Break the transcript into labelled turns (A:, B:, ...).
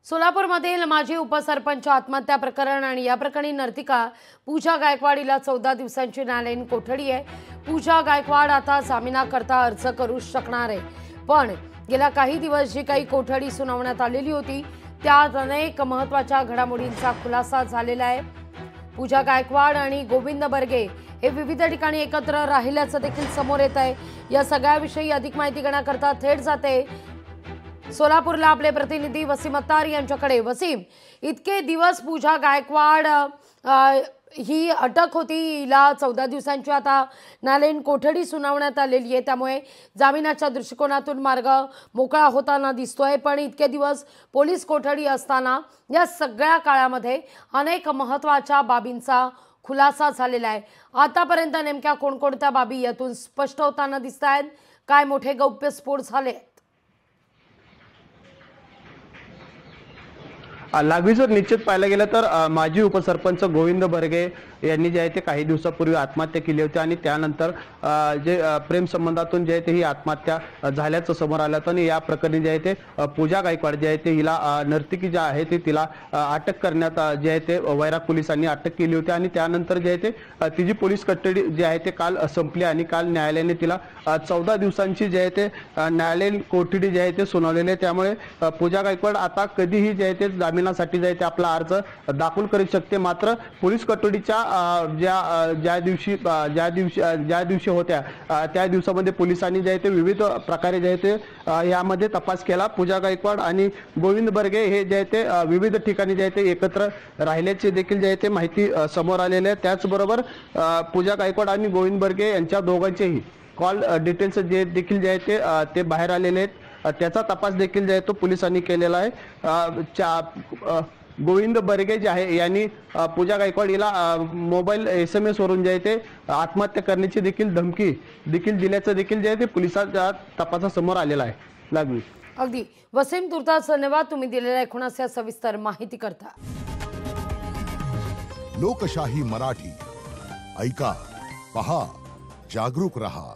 A: सोलापूरमधील माजी उपसरपंच आत्महत्या प्रकरण आणि या प्रकरणी नर्तिका पूजा गायकवाड हिला 14 दिवसांची न्यायालयीन कोठडी आहे। पूजा गायकवाड आता जामिनाकरता अर्ज करू शकणार आहे, पण गेल्या काही दिवस जी काही कोठडी सुनावण्यात आलेली होती त्यात अनेक महत्त्वाच्या घडामोडींचा खुलासा झालेला आहे। पूजा गायकवाड आणि गोविंद बर्गे हे विविध ठिकाणी एकत्र राहिल्याचं देखील समोर येत आहे। या सगळ्याविषयी अधिक माहिती घेण्याकरता थेट जाते सोलापूरला आपले प्रतिनिधी वसीम अत्तार यांच्याकडे। वसीम, इतके दिवस पूजा गायकवाड ही अटक होती, हिला 14 दिवसांची आता न्यायालयीन कोठडी सुनावण्यात आलेली आहे, त्यामुळे जामिनाच्या दृष्टिकोनातून मार्ग मोकळा होताना दिसतोय। पण इतके दिवस पोलीस कोठडी असताना या सगळ्या काळामध्ये अनेक महत्त्वाच्या बाबींचा खुलासा झालेला आहे। आतापर्यंत नेमक्या कोणकोणत्या बाबी यातून स्पष्ट होताना दिसत आहेत? काय मोठे गौप्यस्फोट झाले?
B: लागवी जर निश्चित पाहायला गेलं तर माजी उपसरपंच गोविंद बर्गे यांनी जे आहे ते काही दिवसापूर्वी आत्महत्या केली होती आणि त्यानंतर जे प्रेम संबंधातून जे आहे ते ही आत्महत्या झाल्याचं समोर आलं होतं। आणि या प्रकरणी जे आहे ते पूजा गायकवाड जे आहे ते हिला नर्तकी जे आहे ते तिला अटक करण्यात जे आहे ते वैराग पोलिसांनी अटक केली होती आणि त्यानंतर जे आहे ते तिची पोलीस कस्टडी जी आहे ते काल संपली आणि काल न्यायालयाने तिला 14 दिवसांची जे आहे ते न्यायालयीन कोठडी जे आहे ते सुनावलेली आहे। त्यामुळे पूजा गायकवाड आता कधीही जे आहे ते जामिनासाठी जे आहे ते आपला अर्ज दाखल करू शकते। मात्र पोलीस कस्टडीच्या ज्या दिवशी होत्या त्या दिवसामध्ये पोलिसांनी जे आहे ते विविध प्रकारे जे आहे ते यामध्ये तपास केला। पूजा गायकवाड आणि गोविंद बर्गे हे जे आहे ते विविध ठिकाणी जे आहे ते एकत्र राहिल्याचे देखील जे आहे ते माहिती समोर आलेली आहे। त्याचबरोबर पूजा गायकवाड आणि गोविंद बर्गे यांच्या दोघांचेही कॉल डिटेल्स जे देखील जे आहे ते बाहेर आलेले आहेत, त्याचा तपास देखील जे आहे तो पोलिसांनी केलेला आहे। गोविंद बर्गे जे आहे यांनी पूजा गायकवाड हिला मोबाईल SMS वरून जे आहे ते आत्महत्या करण्याची देखील धमकी देखील दिल्याचं देखील जे आहे ते पोलिसांच्या तपासासमोर आलेलं आहे। लागवी
A: अगदी वसीम, तुर्तास धन्यवाद तुम्ही दिलेल्या एकूणच या सविस्तर माहिती करता।
C: लोकशाही मराठी ऐका, पहा, जागरूक रहा।